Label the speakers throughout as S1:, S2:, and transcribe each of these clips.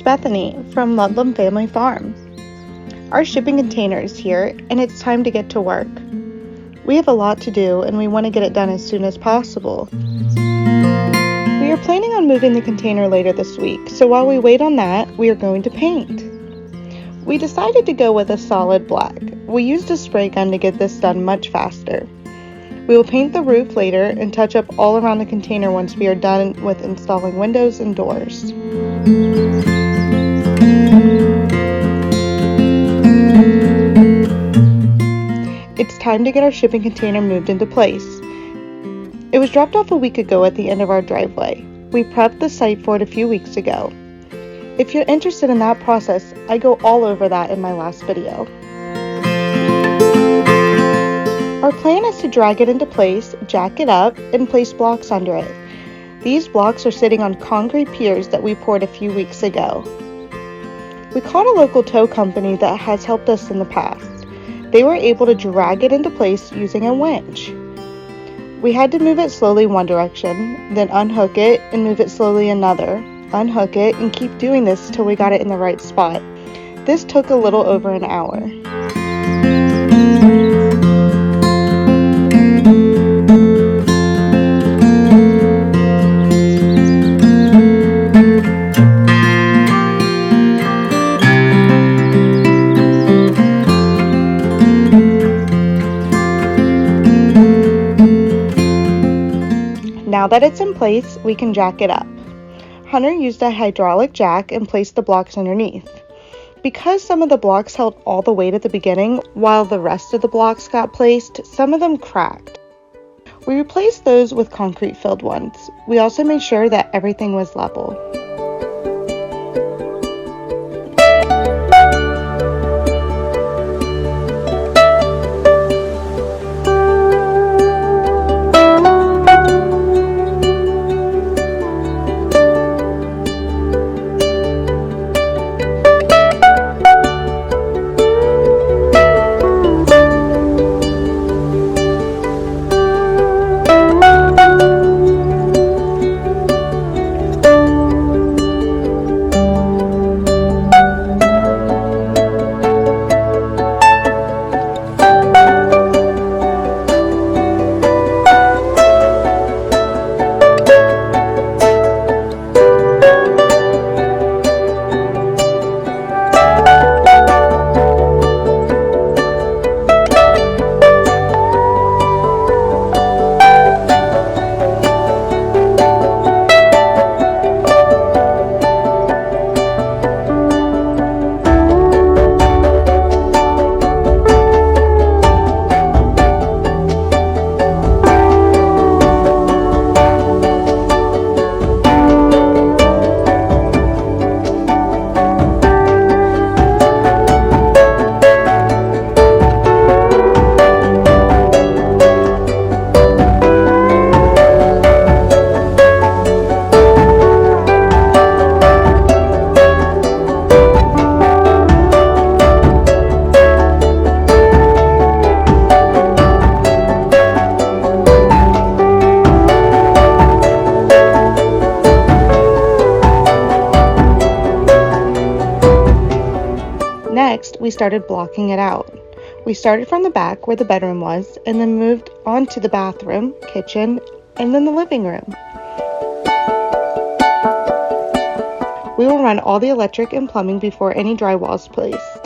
S1: Bethany from Ludlam Family Farm. Our shipping container is here and it's time to get to work. We have a lot to do and we want to get it done as soon as possible. We are planning on moving the container later this week, so while we wait on that, we are going to paint. We decided to go with a solid black. We used a spray gun to get this done much faster. We will paint the roof later and touch up all around the container once we are done with installing windows and doors. It's time to get our shipping container moved into place. It was dropped off a week ago at the end of our driveway. We prepped the site for it a few weeks ago. If you're interested in that process, I go all over that in my last video. Our plan is to drag it into place, jack it up, and place blocks under it. These blocks are sitting on concrete piers that we poured a few weeks ago. We called a local tow company that has helped us in the past. They were able to drag it into place using a winch. We had to move it slowly one direction, then unhook it and move it slowly another, unhook it, and keep doing this till we got it in the right spot. This took a little over an hour. Now that it's in place, we can jack it up. Hunter used a hydraulic jack and placed the blocks underneath. Because some of the blocks held all the weight at the beginning, while the rest of the blocks got placed, some of them cracked. We replaced those with concrete-filled ones. We also made sure that everything was level. Next, we started blocking it out. We started from the back where the bedroom was and then moved on to the bathroom, kitchen, and then the living room. We will run all the electric and plumbing before any drywall is placed.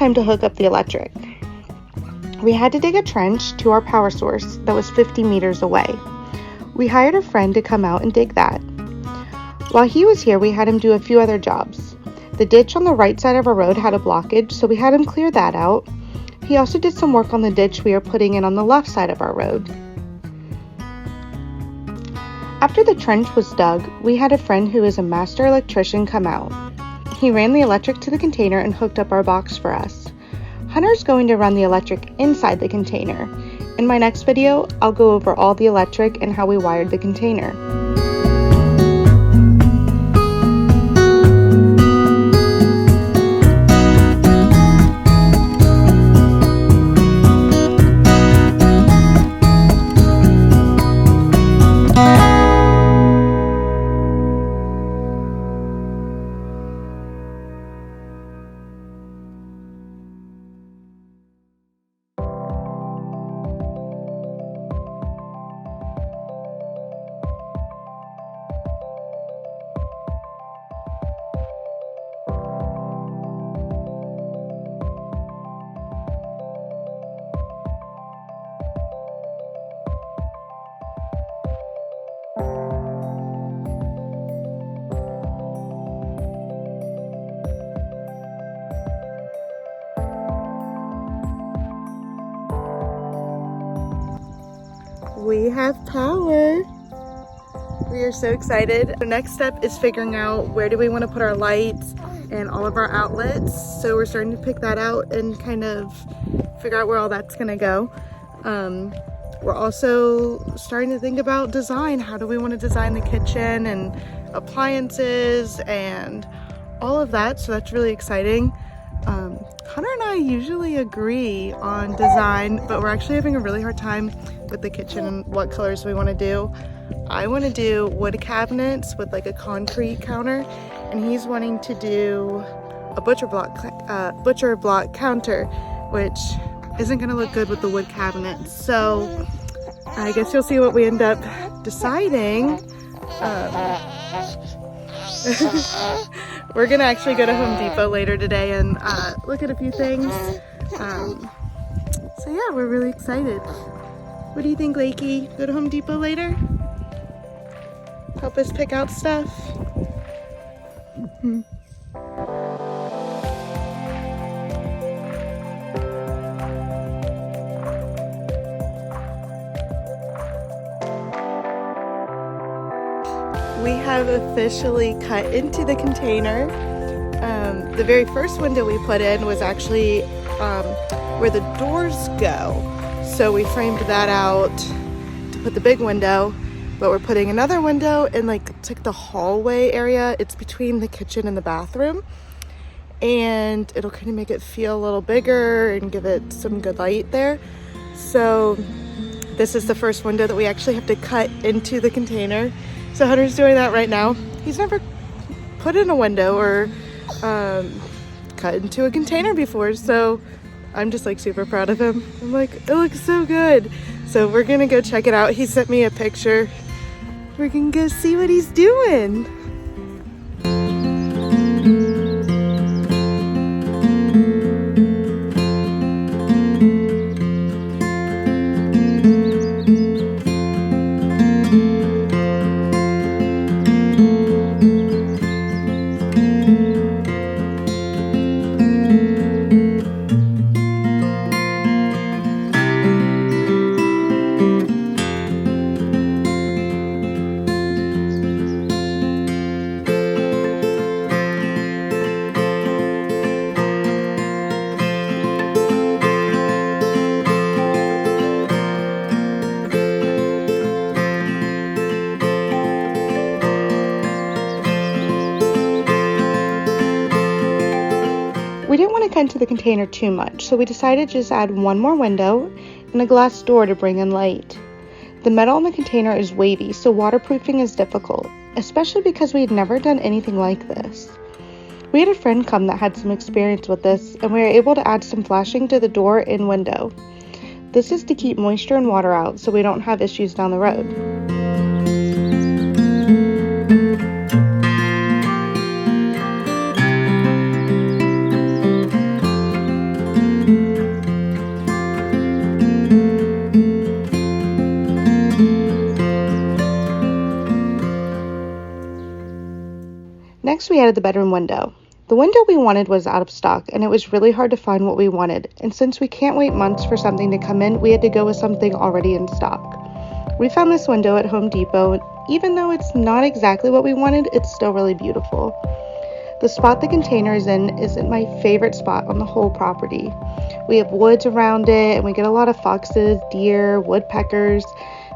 S1: time to hook up the electric. We had to dig a trench to our power source that was 50 meters away. We hired a friend to come out and dig that. While he was here, we had him do a few other jobs. The ditch on the right side of our road had a blockage, so we had him clear that out. He also did some work on the ditch we are putting in on the left side of our road. After the trench was dug, we had a friend who is a master electrician come out. He ran the electric to the container and hooked up our box for us. Hunter's going to run the electric inside the container. In my next video, I'll go over all the electric and how we wired the container. We have power. We are so excited. The next step is figuring out where do we want to put our lights and all of our outlets. So we're starting to pick that out and kind of figure out where all that's going to go. We're also starting to think about design. How do we want to design the kitchen and appliances and all of that? So that's really exciting. Hunter and I usually agree on design, but we're actually having a really hard time with the kitchen and what colors we want to do. I want to do wood cabinets with like a concrete counter, and he's wanting to do a butcher block counter, which isn't going to look good with the wood cabinets. So I guess you'll see what we end up deciding. We're gonna actually go to Home Depot later today and look at a few things. So yeah, we're really excited. What do you think, Lakey? Go to Home Depot later? Help us pick out stuff? We have officially cut into the container. The very first window we put in was actually where the doors go. So we framed that out to put the big window, but we're putting another window in it's like the hallway area. It's between the kitchen and the bathroom. And it'll kind of make it feel a little bigger and give it some good light there. So this is the first window that we actually have to cut into the container. So Hunter's doing that right now. He's never put in a window or cut into a container before, so I'm just super proud of him. I'm like, it looks so good. So we're gonna go check it out. He sent me a picture. We're gonna go see what he's doing. We didn't want to cut into the container too much, so we decided to just add one more window and a glass door to bring in light. The metal in the container is wavy, so waterproofing is difficult, especially because we had never done anything like this. We had a friend come that had some experience with this, and we were able to add some flashing to the door and window. This is to keep moisture and water out so we don't have issues down the road. Next, we added the bedroom window. The window we wanted was out of stock, and it was really hard to find what we wanted, and since we can't wait months for something to come in, we had to go with something already in stock. We found this window at Home Depot, and even though it's not exactly what we wanted, it's still really beautiful. The spot the container is in isn't my favorite spot on the whole property. We have woods around it, and we get a lot of foxes, deer, woodpeckers,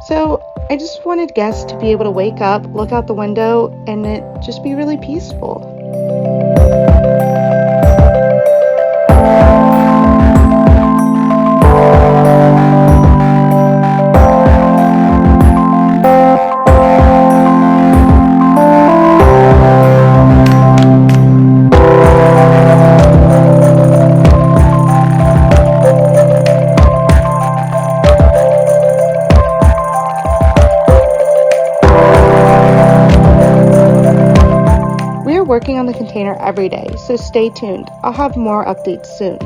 S1: so I just wanted guests to be able to wake up, look out the window, and it just be really peaceful. Working on the container every day, so stay tuned. I'll have more updates soon.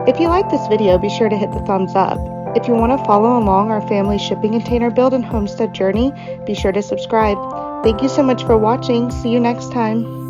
S1: If you like this video, be sure to hit the thumbs up. If you want to follow along our family shipping container build and homestead journey, be sure to subscribe. Thank you so much for watching. See you next time.